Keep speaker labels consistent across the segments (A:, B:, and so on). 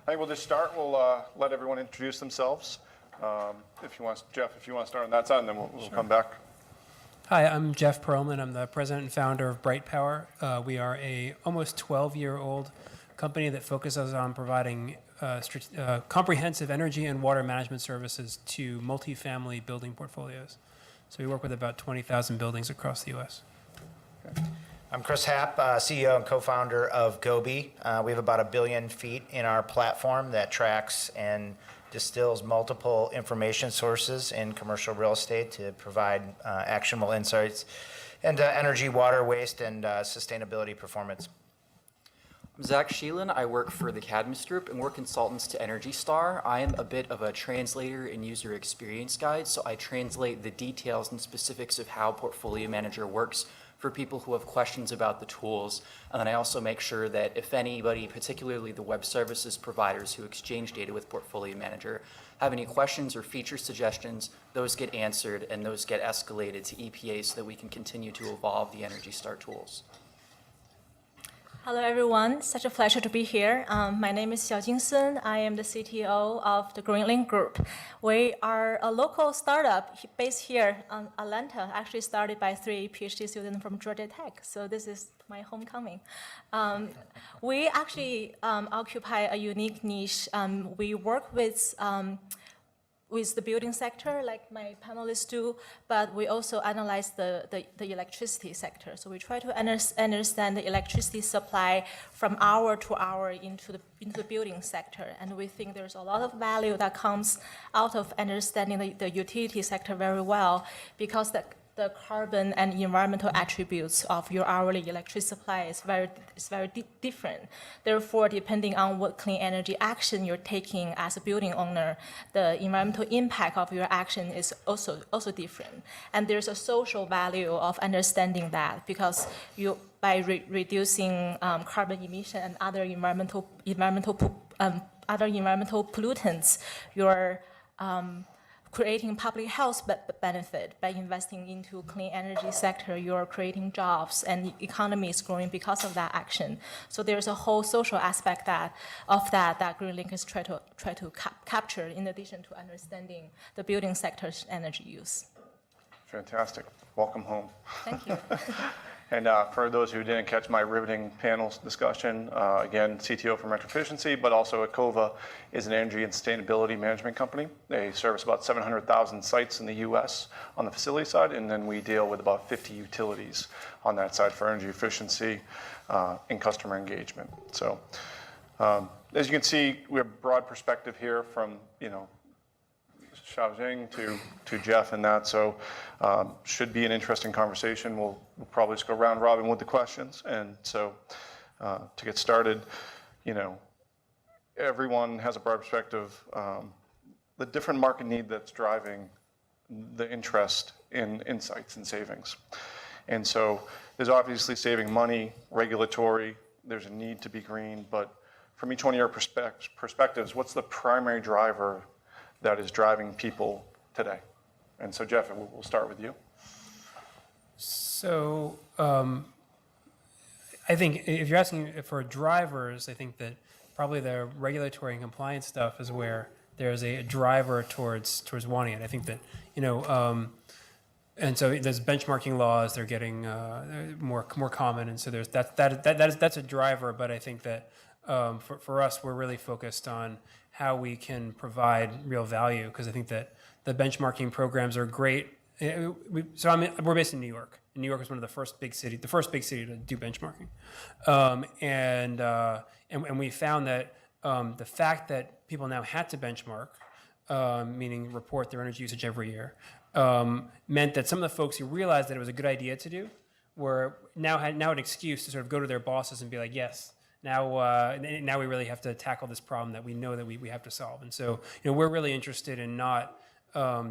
A: I think we'll just start. We'll let everyone introduce themselves. If you want, Jeff, if you want to start on that side, and then we'll come back.
B: Hi, I'm Jeff Perlman. I'm the president and founder of Bright Power. We are a almost 12-year-old company that focuses on providing comprehensive energy and water management services to multifamily building portfolios. So we work with about 20,000 buildings across the U.S.
A: Okay.
C: I'm Chris Happ, CEO and co-founder of Goby. We have about 1 billion feet in our platform that tracks and distills multiple information sources in commercial real estate to provide actionable insights into energy, water, waste, and sustainability performance.
D: I'm Xiaojing. I work for the Cadmus Group, and we're consultants to Energy Star. I am a bit of a translator and user experience guide, so I translate the details and specifics of how Portfolio Manager works for people who have questions about the tools. And then I also make sure that if anybody, particularly the web services providers who exchange data with Portfolio Manager, have any questions or feature suggestions, those get answered and those get escalated to EPA so that we can continue to evolve the Energy Star tools.
E: Hello, everyone. Such a pleasure to be here. My name is Xiaojing. I am the CTO of the Greenlink Group. We are a local startup based here in Atlanta, actually started by 3 PhD students from Georgia Tech. So this is my homecoming. We actually occupy a unique niche. We work with the building sector, like my panelists do, but we also analyze the electricity sector. So we try to understand the electricity supply from hour to hour into the building sector. And we think there's a lot of value that comes out of understanding the utility sector very well, because the carbon and environmental attributes of your hourly electricity supply is very different. Therefore, depending on what clean energy action you're taking as a building owner, the environmental impact of your action is also different. And there's a social value of understanding that, because by reducing carbon emission and other environmental pollutants, you're creating public health benefit. By investing into clean energy sector, you're creating jobs, and the economy is growing because of that action. So there's a whole social aspect of that Greenlink is try to capture, in addition to understanding the building sector's energy use.
A: Fantastic. Welcome home.
E: Thank you.
A: And for those who didn't catch my riveting panel discussion, again, CTO from Retroficiency, but also Ecova is an energy and sustainability management company. They service about 700,000 sites in the US on the facility side, and then we deal with about 50 utilities on that side for energy efficiency and customer engagement. So as you can see, we have a broad perspective here from, Xiaojing to Jeff and that, so should be an interesting conversation. We'll probably just go round robin with the questions, and so to get started, everyone has a broad perspective. The different market need that's driving the interest in insights and savings, and so there's obviously saving money, regulatory. There's a need to be green, but from each one of your perspectives, what's the primary driver that is driving people today? And so, Jeff, we'll start with you.
B: So I think if you're asking for drivers, I think that probably the regulatory and compliance stuff is where there's a driver towards wanting it. I think that, and so there's benchmarking laws, they're getting more common, and so that's a driver. But I think that for us, we're really focused on how we can provide real value, because I think that the benchmarking programs are great. We're based in New York. New York is one of the first big city to do benchmarking, and we found that the fact that people now had to benchmark, meaning report their energy usage every year, meant that some of the folks who realized that it was a good idea to do had an excuse to sort of go to their bosses and be like, yes. Now we really have to tackle this problem that we know that we have to solve. And so, we're really interested in not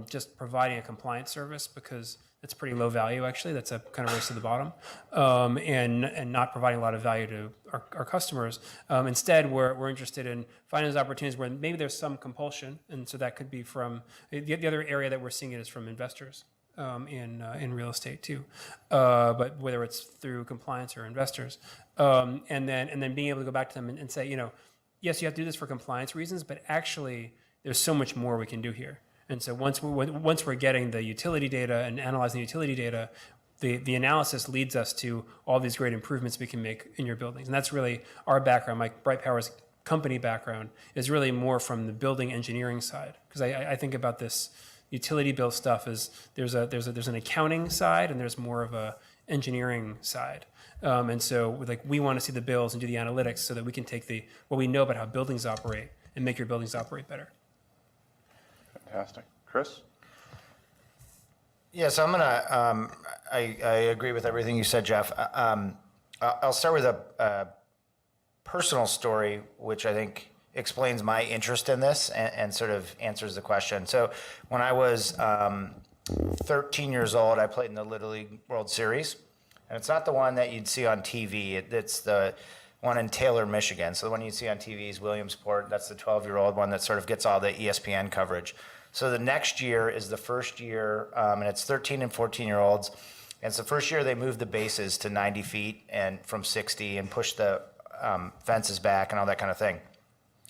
B: just providing a compliance service, because it's pretty low value, actually. That's a kind of race to the bottom, and not providing a lot of value to our customers. Instead, we're interested in finding those opportunities where maybe there's some compulsion, and so that could be from the other area that we're seeing it is from investors. In real estate too, but whether it's through compliance or investors, and then being able to go back to them and say, yes, you have to do this for compliance reasons, but actually there's so much more we can do here. And so once we're getting the utility data and analyzing the utility data, the analysis leads us to all these great improvements we can make in your buildings. And that's really our background. Mike Bright Power's company background is really more from the building engineering side. Because I think about this utility bill stuff as there's an accounting side and there's more of a engineering side. And so like we want to see the bills and do the analytics so that we can take what we know about how buildings operate and make your buildings operate better.
A: Fantastic. Chris?
C: Yeah, so I'm gonna, I agree with everything you said, Jeff. I'll start with a personal story, which I think explains my interest in this and sort of answers the question. So when I was 13 years old, I played in the Little League World Series. And it's not the one that you'd see on TV. It's the one in Taylor, Michigan. So the one you see on TV is Williamsport. That's the 12-year-old one that sort of gets all the ESPN coverage. So the next year is the first year, and it's 13 and 14-year-olds. And it's the first year they moved the bases to 90 feet and from 60 and pushed the fences back and all that kind of thing.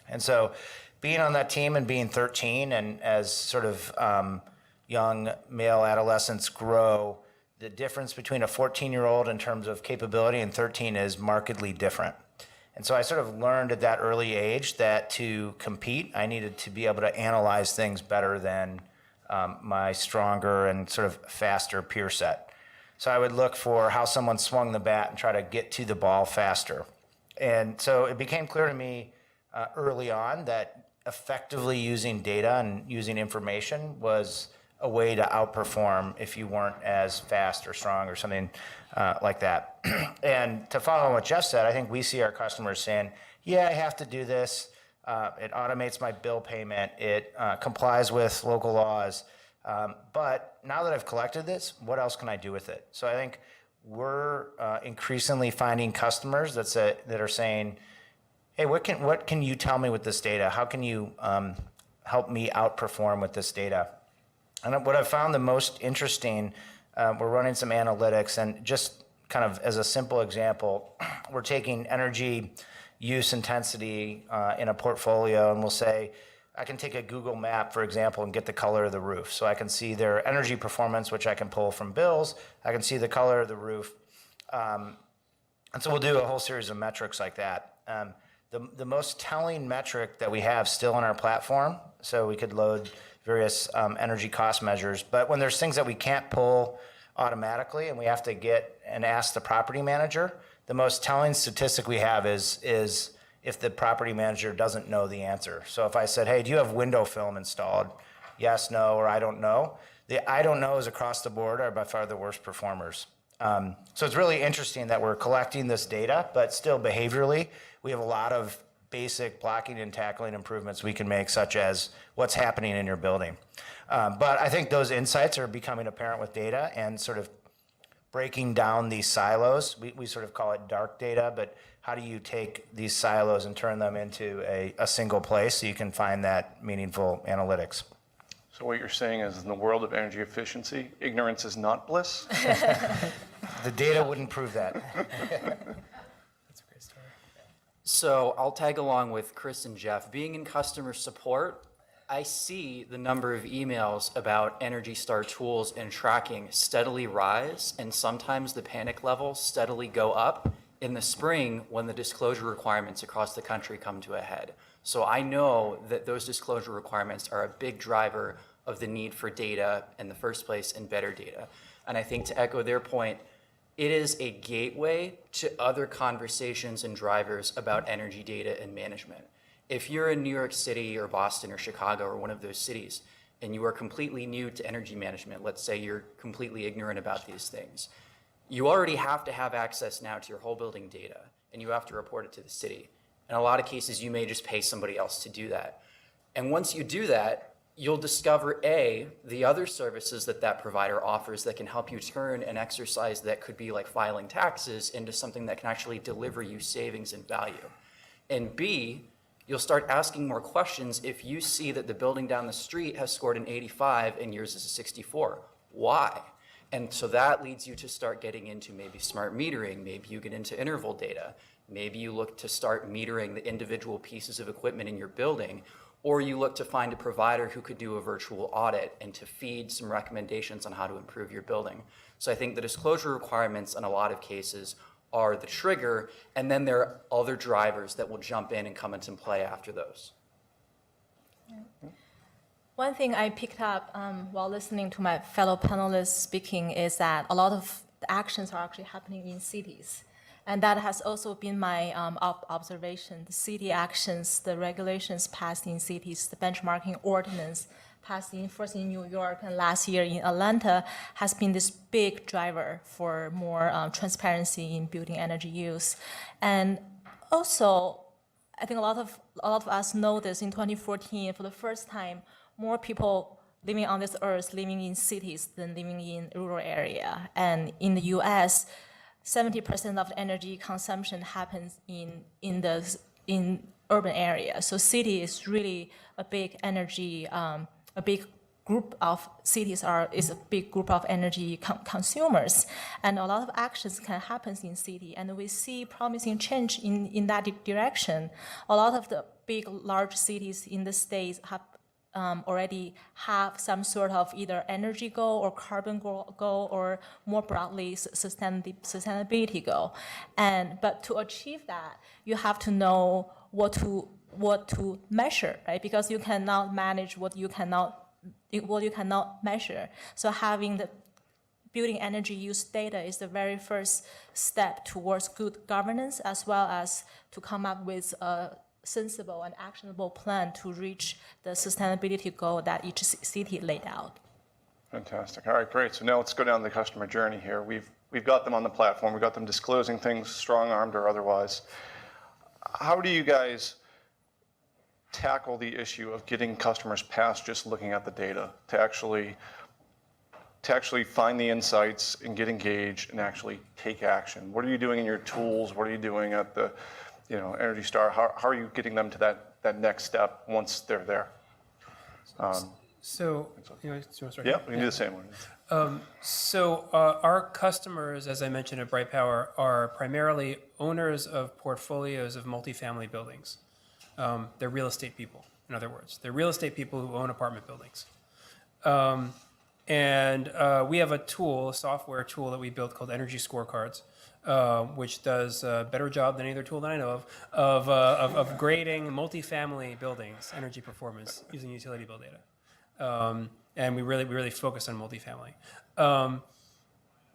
C: And so being on that team and being 13 and as sort of young male adolescents grow, the difference between a 14-year-old in terms of capability and 13 is markedly different. And so I sort of learned at that early age that to compete, I needed to be able to analyze things better than my stronger and sort of faster peer set. So I would look for how someone swung the bat and try to get to the ball faster. And so it became clear to me early on that effectively using data and using information was a way to outperform if you weren't as fast or strong or something like that. And to follow on what Jeff said, I think we see our customers saying, yeah, I have to do this. It automates my bill payment. It complies with local laws. But now that I've collected this, what else can I do with it? So I think we're increasingly finding customers that are saying, hey, what can you tell me with this data? How can you help me outperform with this data? And what I've found the most interesting, we're running some analytics, and just kind of as a simple example, we're taking energy use intensity in a portfolio, and we'll say, I can take a Google map, for example, and get the color of the roof. So I can see their energy performance, which I can pull from bills. I can see the color of the roof. And so we'll do a whole series of metrics like that. The most telling metric that we have still on our platform, so we could load various energy cost measures, but when there's things that we can't pull automatically and we have to get and ask the property manager, the most telling statistic we have is if the property manager doesn't know the answer. So if I said, hey, do you have window film installed? Yes, no, or I don't know. The I don't knows across the board are by far the worst performers. So it's really interesting that we're collecting this data, but still behaviorally, we have a lot of basic blocking and tackling improvements we can make, such as what's happening in your building. But I think those insights are becoming apparent with data and sort of breaking down these silos. We sort of call it dark data, but how do you take these silos and turn them into a single place so you can find that meaningful analytics?
A: So what you're saying is in the world of energy efficiency, ignorance is not bliss?
C: The data wouldn't prove that.
B: That's a great story.
D: So I'll tag along with Chris and Jeff. Being in customer support, I see the number of emails about Energy Star tools and tracking steadily rise, and sometimes the panic levels steadily go up in the spring when the disclosure requirements across the country come to a head. So I know that those disclosure requirements are a big driver of the need for data in the first place and better data. And I think to echo their point, it is a gateway to other conversations and drivers about energy data and management. If you're in New York City or Boston or Chicago or one of those cities, and you are completely new to energy management, let's say you're completely ignorant about these things, you already have to have access now to your whole building data, and you have to report it to the city. In a lot of cases, you may just pay somebody else to do that. And once you do that, you'll discover the other services that provider offers that can help you turn an exercise that could be like filing taxes into something that can actually deliver you savings and value. And B, you'll start asking more questions if you see that the building down the street has scored an 85 and yours is a 64. Why? And so that leads you to start getting into maybe smart metering, maybe you get into interval data. Maybe you look to start metering the individual pieces of equipment in your building, or you look to find a provider who could do a virtual audit and to feed some recommendations on how to improve your building. So I think the disclosure requirements in a lot of cases are the trigger, and then there are other drivers that will jump in and come into play after those.
E: One thing I picked up while listening to my fellow panelists speaking is that a lot of the actions are actually happening in cities. And that has also been my observation. The city actions, the regulations passed in cities, the benchmarking ordinance passed first in New York and last year in Atlanta has been this big driver for more transparency in building energy use. And also, I think a lot of us know this in 2014, for the first time, more people living on this earth living in cities than living in rural area. And in the US, 70% of the energy consumption happens in urban areas. So city is really a big energy, a big group of cities is a big group of energy consumers. And a lot of actions can happen in city. And we see promising change in that direction. A lot of the big, large cities in the States have already have some sort of either energy goal or carbon goal or more broadly sustainability goal. But to achieve that, you have to know what to measure, right? Because you cannot manage what you cannot measure. So having the building energy use data is the very first step towards good governance, as well as to come up with a sensible and actionable plan to reach the sustainability goal that each city laid out.
A: Fantastic. All right, great. So now let's go down the customer journey here. We've got them on the platform. We've got them disclosing things, strong-armed or otherwise. How do you guys tackle the issue of getting customers past just looking at the data to actually find the insights and get engaged and actually take action? What are you doing in your tools? What are you doing at the Energy Star? How are you getting them to that next step once they're there?
B: So, do you want to start?
A: Yeah, we can do the same one.
B: So our customers, as I mentioned at Bright Power, are primarily owners of portfolios of multifamily buildings. They're real estate people, in other words. They're real estate people who own apartment buildings. And we have a software tool that we built called Energy Scorecards, which does a better job than any other tool that I know of grading multifamily buildings' energy performance using utility bill data. And we really focus on multifamily.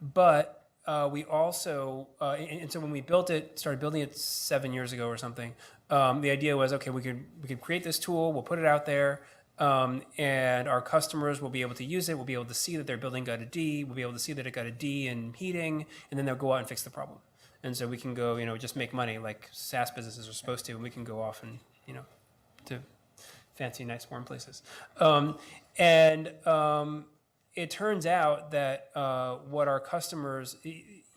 B: But we also, and so when we started building it 7 years ago or something, the idea was, okay, we could create this tool, we'll put it out there, and our customers will be able to use it. We'll be able to see that their building got a D. We'll be able to see that it got a D in heating, and then they'll go out and fix the problem. And so we can go, just make money like SaaS businesses are supposed to, and we can go off and, to fancy, nice, warm places. It turns out that what our customers,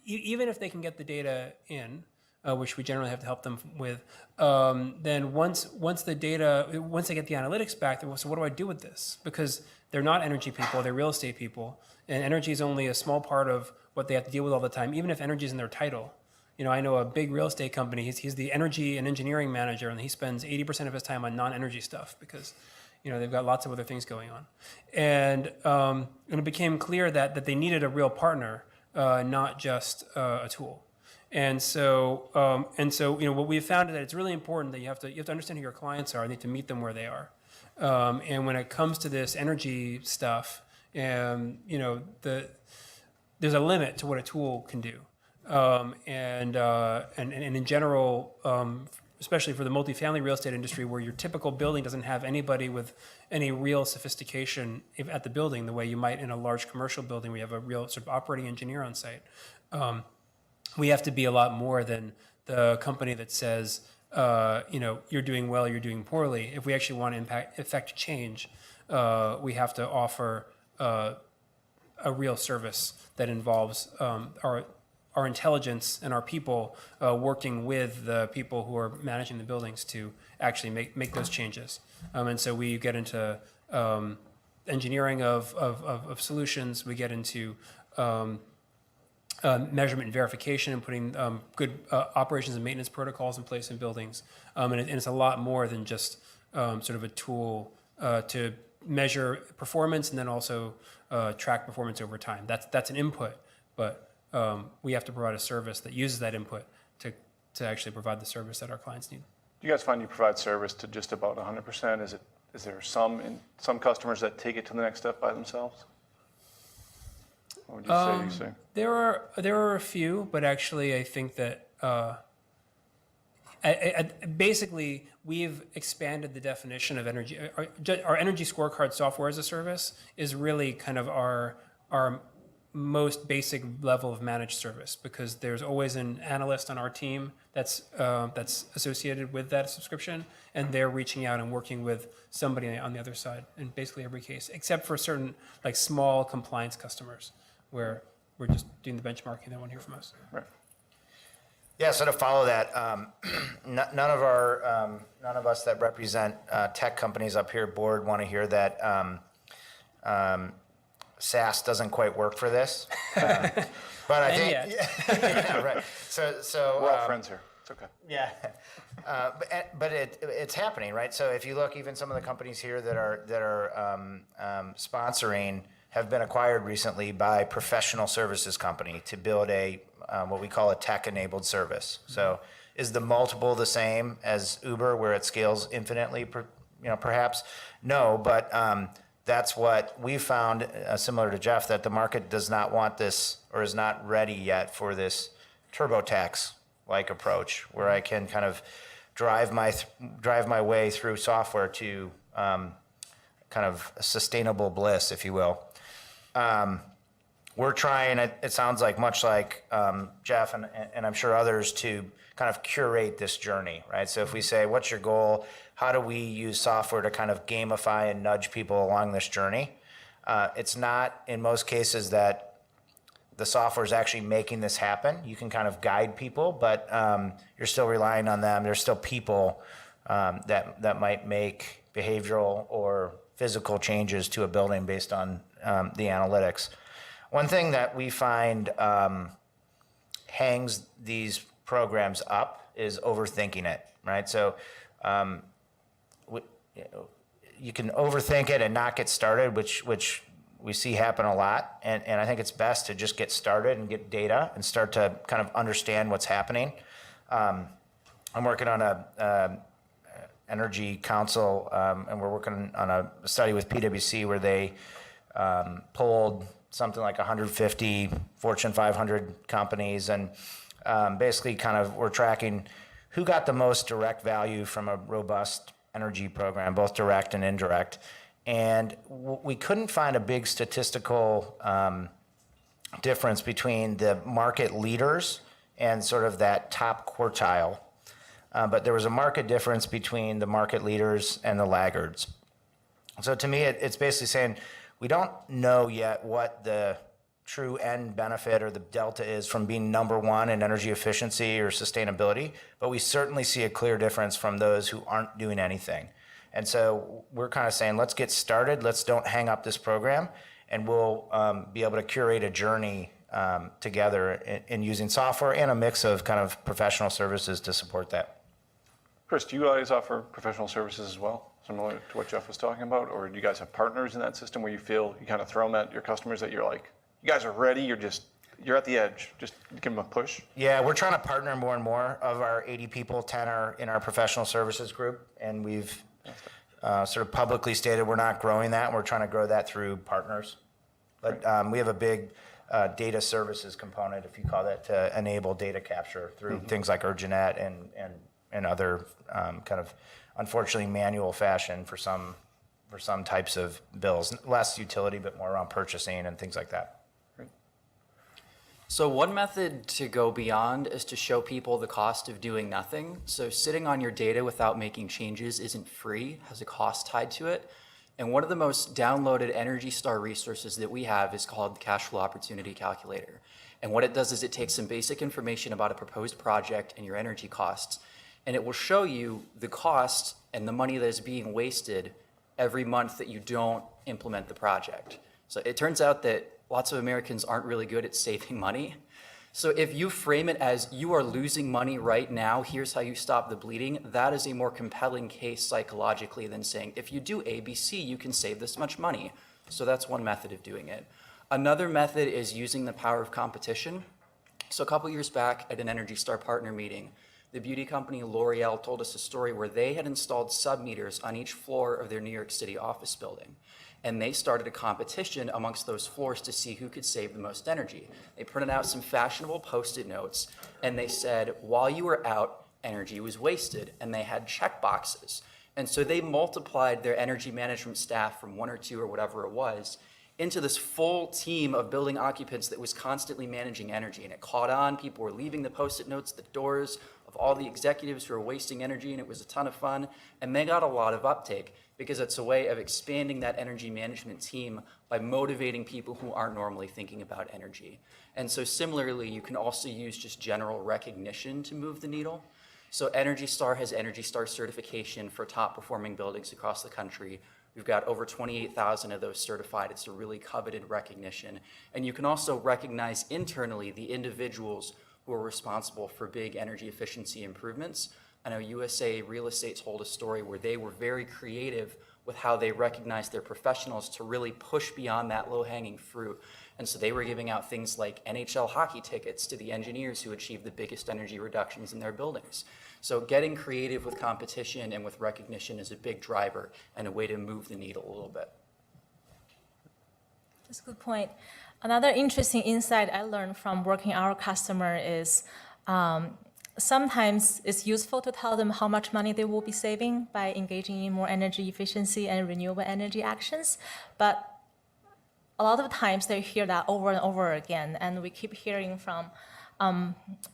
B: even if they can get the data in, which we generally have to help them with, then once they get the analytics back, so what do I do with this? Because they're not energy people, they're real estate people, and energy is only a small part of what they have to deal with all the time, even if energy is in their title. I know a big real estate company, he's the energy and engineering manager, and he spends 80% of his time on non-energy stuff because they've got lots of other things going on. And it became clear that they needed a real partner, not just a tool. And so what we've found is that it's really important that you have to understand who your clients are. You need to meet them where they are. And when it comes to this energy stuff, there's a limit to what a tool can do. And in general, especially for the multifamily real estate industry, where your typical building doesn't have anybody with any real sophistication at the building, the way you might in a large commercial building where you have a real sort of operating engineer on site. We have to be a lot more than the company that says, you're doing well, you're doing poorly. If we actually want to affect change, we have to offer a real service that involves our intelligence and our people working with the people who are managing the buildings to actually make those changes. And so we get into engineering of solutions. We get into measurement and verification and putting good operations and maintenance protocols in place in buildings. And it's a lot more than just sort of a tool to measure performance and then also track performance over time. That's an input, but we have to provide a service that uses that input to actually provide the service that our clients need.
A: Do you guys find you provide service to just about 100%? Is there some customers that take it to the next step by themselves? What would you say?
B: There are a few, but actually I think that basically we've expanded the definition of energy. Our energy scorecard software as a service is really kind of our most basic level of managed service, because there's always an analyst on our team that's associated with that subscription, and they're reaching out and working with somebody on the other side in basically every case, except for certain like small compliance customers where we're just doing the benchmarking. They want to hear from us.
A: Right.
C: Yeah, so to follow that, none of us that represent tech companies up here board want to hear that SaaS doesn't quite work for this. But I think, yeah, right. So
A: We're all friends here. It's okay.
C: Yeah, but it's happening, right? So if you look, even some of the companies here that are sponsoring have been acquired recently by professional services company to build a what we call a tech-enabled service. So is the multiple the same as Uber, where it scales infinitely, perhaps? No, but that's what we found, similar to Jeff, that the market does not want this or is not ready yet for this TurboTax-like approach, where I can kind of drive my way through software to kind of sustainable bliss, if you will. We're trying, it sounds like much like Jeff and I'm sure others, to kind of curate this journey, right? So if we say, what's your goal? How do we use software to kind of gamify and nudge people along this journey? It's not, in most cases, that the software is actually making this happen. You can kind of guide people, but you're still relying on them. There's still people that might make behavioral or physical changes to a building based on the analytics. One thing that we find hangs these programs up is overthinking it, right? So you can overthink it and not get started, which we see happen a lot. And I think it's best to just get started and get data and start to kind of understand what's happening. I'm working on a energy council, and we're working on a study with PwC where they polled something like 150 Fortune 500 companies, and basically kind of we're tracking who got the most direct value from a robust energy program, both direct and indirect. And we couldn't find a big statistical difference between the market leaders and sort of that top quartile. But there was a market difference between the market leaders and the laggards. So to me, it's basically saying we don't know yet what the true end benefit or the delta is from being number one in energy efficiency or sustainability, but we certainly see a clear difference from those who aren't doing anything. And so we're kind of saying, let's get started. Let's don't hang up this program, and we'll be able to curate a journey together in using software and a mix of kind of professional services to support that.
A: Chris, do you guys offer professional services as well, similar to what Jeff was talking about? Or do you guys have partners in that system where you feel you kind of throw them at your customers that you're like, you guys are ready, you're at the edge, just give them a push?
C: Yeah, we're trying to partner more and more. Of our 80 people, 10 are in our professional services group, and we've sort of publicly stated we're not growing that. We're trying to grow that through partners. But we have a big data services component, if you call that, to enable data capture through things like Urginet and other kind of, unfortunately, manual fashion for some types of bills. Less utility, but more around purchasing and things like that.
D: So one method to go beyond is to show people the cost of doing nothing. So sitting on your data without making changes isn't free, has a cost tied to it. And one of the most downloaded Energy Star resources that we have is called the Cash Flow Opportunity Calculator. And what it does is it takes some basic information about a proposed project and your energy costs, and it will show you the cost and the money that is being wasted every month that you don't implement the project. So it turns out that lots of Americans aren't really good at saving money. So if you frame it as you are losing money right now, here's how you stop the bleeding, that is a more compelling case psychologically than saying, if you do ABC, you can save this much money. So that's one method of doing it. Another method is using the power of competition. So a couple years back at an Energy Star partner meeting, the beauty company L'Oreal told us a story where they had installed sub-meters on each floor of their New York City office building. And they started a competition amongst those floors to see who could save the most energy. They printed out some fashionable Post-it notes, and they said, while you were out, energy was wasted, and they had check boxes. And so they multiplied their energy management staff from 1 or 2 or whatever it was into this full team of building occupants that was constantly managing energy. And it caught on. People were leaving the Post-it notes, the doors of all the executives who were wasting energy, and it was a ton of fun. And they got a lot of uptake because it's a way of expanding that energy management team by motivating people who aren't normally thinking about energy. And so similarly, you can also use just general recognition to move the needle. So Energy Star has Energy Star certification for top performing buildings across the country. We've got over 28,000 of those certified. It's a really coveted recognition. And you can also recognize internally the individuals who are responsible for big energy efficiency improvements. I know USA Real Estate told a story where they were very creative with how they recognized their professionals to really push beyond that low-hanging fruit. And so they were giving out things like NHL hockey tickets to the engineers who achieved the biggest energy reductions in their buildings. So getting creative with competition and with recognition is a big driver and a way to move the needle a little bit.
E: That's a good point. Another interesting insight I learned from working our customer is sometimes it's useful to tell them how much money they will be saving by engaging in more energy efficiency and renewable energy actions. But a lot of times they hear that over and over again, and we keep hearing from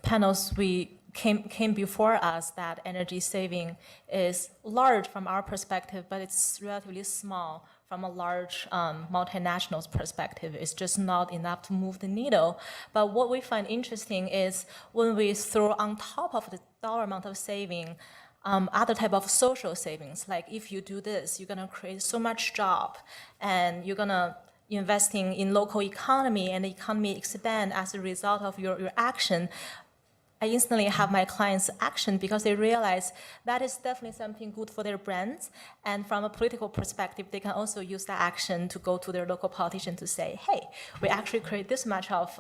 E: panels we came before us that energy saving is large from our perspective, but it's relatively small from a large multinational's perspective. It's just not enough to move the needle. But what we find interesting is when we throw on top of the dollar amount of saving, other type of social savings, like if you do this, you're gonna create so much job, and you're gonna investing in local economy, and the economy expand as a result of your action. I instantly have my clients action because they realize that is definitely something good for their brands. And from a political perspective, they can also use that action to go to their local politician to say, hey, we actually create this much of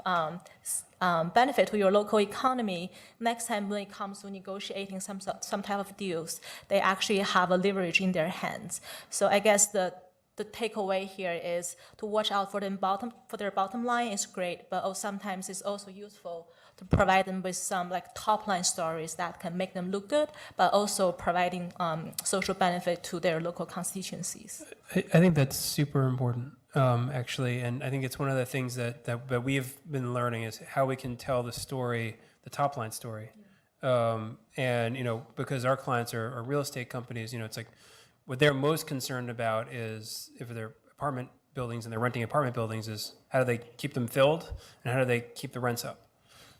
E: benefit to your local economy. Next time when it comes to negotiating some type of deals, they actually have a leverage in their hands. So I guess the takeaway here is to watch out for their bottom line is great, but sometimes it's also useful to provide them with some like top-line stories that can make them look good, but also providing social benefit to their local constituencies.
B: I think that's super important, actually, and I think it's one of the things that we've been learning is how we can tell the story, the top-line story, and because our clients are real estate companies, it's like what they're most concerned about is if they're apartment buildings and they're renting apartment buildings is how do they keep them filled and how do they keep the rents up.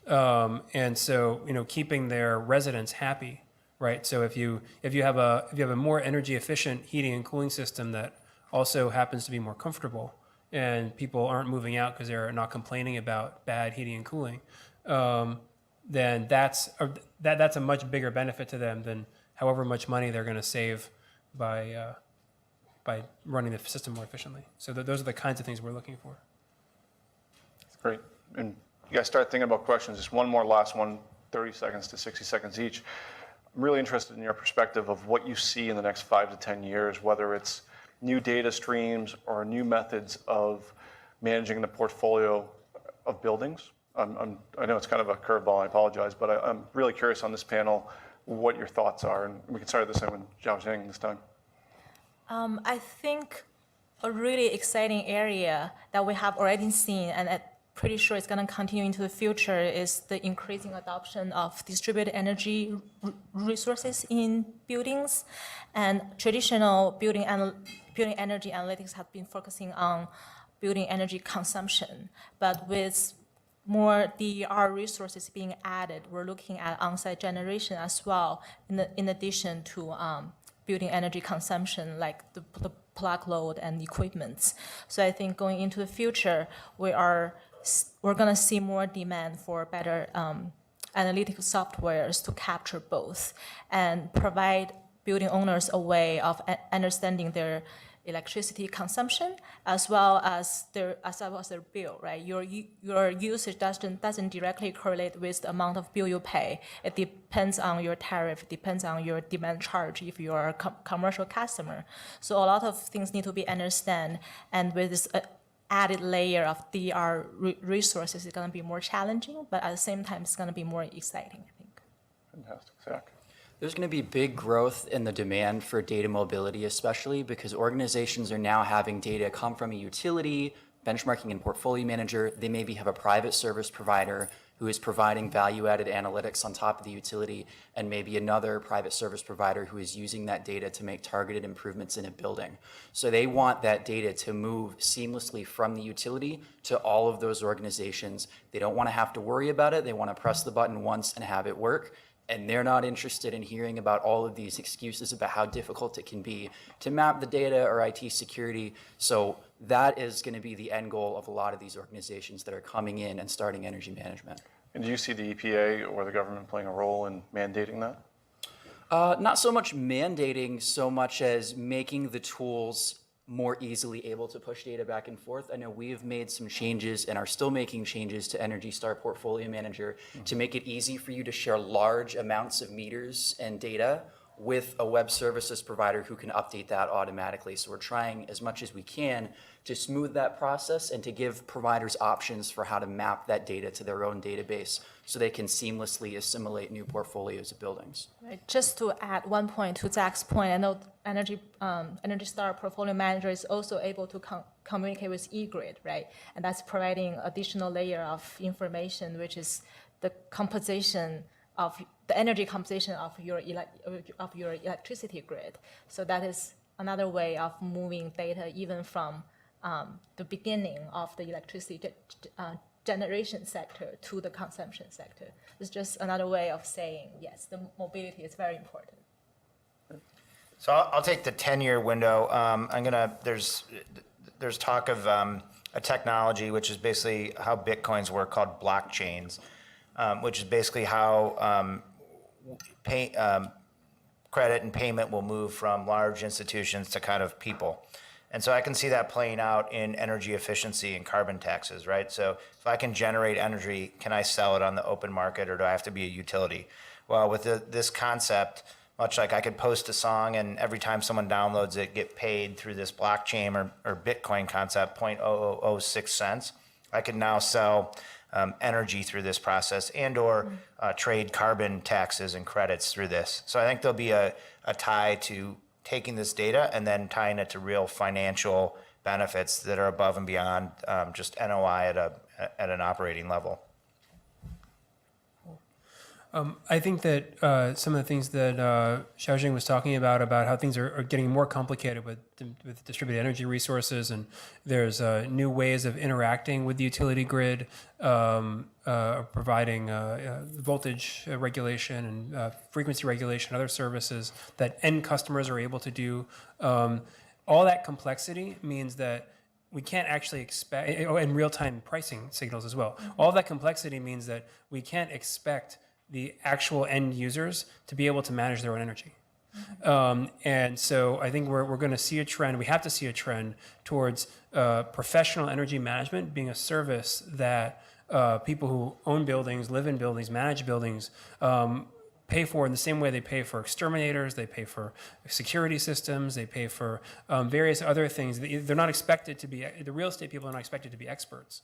B: And so, keeping their residents happy, right? So if you have a more energy efficient heating and cooling system that also happens to be more comfortable, and people aren't moving out because they're not complaining about bad heating and cooling, then that's a much bigger benefit to them than however much money they're going to save by running the system more efficiently. So those are the kinds of things we're looking for.
A: That's great. And you guys start thinking about questions. Just one more last one, 30 seconds to 60 seconds each. I'm really interested in your perspective of what you see in the next 5 to 10 years, whether it's new data streams or new methods of managing the portfolio of buildings. I know it's kind of a curveball, I apologize, but I'm really curious on this panel what your thoughts are. And we can start this time with Xiaojing this time.
E: I think a really exciting area that we have already seen, and I'm pretty sure it's going to continue into the future, is the increasing adoption of distributed energy resources in buildings. And traditional building energy analytics have been focusing on building energy consumption, but with more DER resources being added, we're looking at on-site generation as well, in addition to building energy consumption, like the plug load and equipment. So I think going into the future, we are we're going to see more demand for better analytical softwares to capture both and provide building owners a way of understanding their electricity consumption as well as their bill, right? Your usage doesn't directly correlate with the amount of bill you pay. It depends on your tariff, depends on your demand charge if you are a commercial customer. So a lot of things need to be understood, and with this added layer of DR resources, it's going to be more challenging, but at the same time, it's going to be more exciting, I think.
A: Fantastic, Zach.
D: There's going to be big growth in the demand for data mobility, especially because organizations are now having data come from a utility, benchmarking and portfolio manager. They maybe have a private service provider who is providing value-added analytics on top of the utility, and maybe another private service provider who is using that data to make targeted improvements in a building. So they want that data to move seamlessly from the utility to all of those organizations. They don't want to have to worry about it. They want to press the button once and have it work. And they're not interested in hearing about all of these excuses about how difficult it can be to map the data or IT security. So that is going to be the end goal of a lot of these organizations that are coming in and starting energy management.
A: And do you see the EPA or the government playing a role in mandating that?
D: Not so much mandating, so much as making the tools more easily able to push data back and forth. I know we've made some changes and are still making changes to Energy Star Portfolio Manager to make it easy for you to share large amounts of meters and data with a web services provider who can update that automatically. So we're trying as much as we can to smooth that process and to give providers options for how to map that data to their own database so they can seamlessly assimilate new portfolios of buildings.
E: Right. Just to add one point to Zach's point, I know Energy Star Portfolio Manager is also able to communicate with eGrid, right? And that's providing additional layer of information, which is the composition of the energy composition of your electricity grid. So that is another way of moving data even from the beginning of the electricity generation sector to the consumption sector. It's just another way of saying, yes, the mobility is very important.
C: So I'll take the 10-year window. There's talk of a technology which is basically how Bitcoins work called blockchains, which is basically how credit and payment will move from large institutions to kind of people. And so I can see that playing out in energy efficiency and carbon taxes, right? So if I can generate energy, can I sell it on the open market, or do I have to be a utility? Well, with this concept, much like I could post a song and every time someone downloads it, get paid through this blockchain or Bitcoin concept, 0.0006 cents, I can now sell energy through this process and or trade carbon taxes and credits through this. So I think there'll be a tie to taking this data and then tying it to real financial benefits that are above and beyond just NOI at an operating level.
B: I think that some of the things that Xiaojing was talking about how things are getting more complicated with distributed energy resources, and there's new ways of interacting with the utility grid, providing voltage regulation and frequency regulation, other services that end customers are able to do. All that complexity means that we can't actually expect, and real-time pricing signals as well. All that complexity means that we can't expect the actual end users to be able to manage their own energy. And so I think we're going to see a trend, we have to see a trend towards professional energy management being a service that people who own buildings, live in buildings, manage buildings, pay for in the same way they pay for exterminators, they pay for security systems, they pay for various other things. They're not expected to be, the real estate people are not expected to be experts.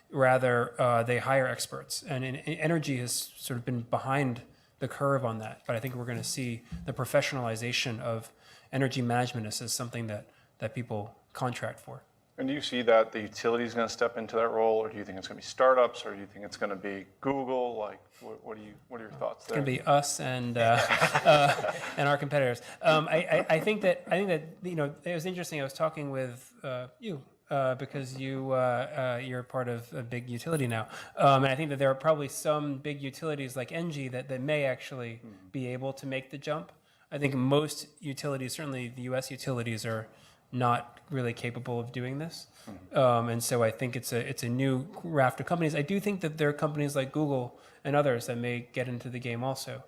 B: Rather, they hire experts. And energy has sort of been behind the curve on that. But I think we're going to see the professionalization of energy management as something that people contract for.
A: And do you see that the utility is going to step into that role, or do you think it's going to be startups, or do you think it's going to be Google? Like, what are your thoughts there?
B: It's going to be us and and our competitors. I think that it was interesting. I was talking with you. Because you're part of a big utility now. And I think that there are probably some big utilities like Engie that may actually be able to make the jump. I think most utilities, certainly the U.S. utilities, are not really capable of doing this. And so I think it's a new raft of companies. I do think that there are companies like Google and others that may get into the game also.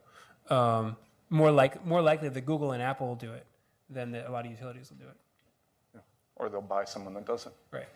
B: More likely that Google and Apple will do it than that a lot of utilities will do it.
A: Or they'll buy someone that doesn't.
B: Right.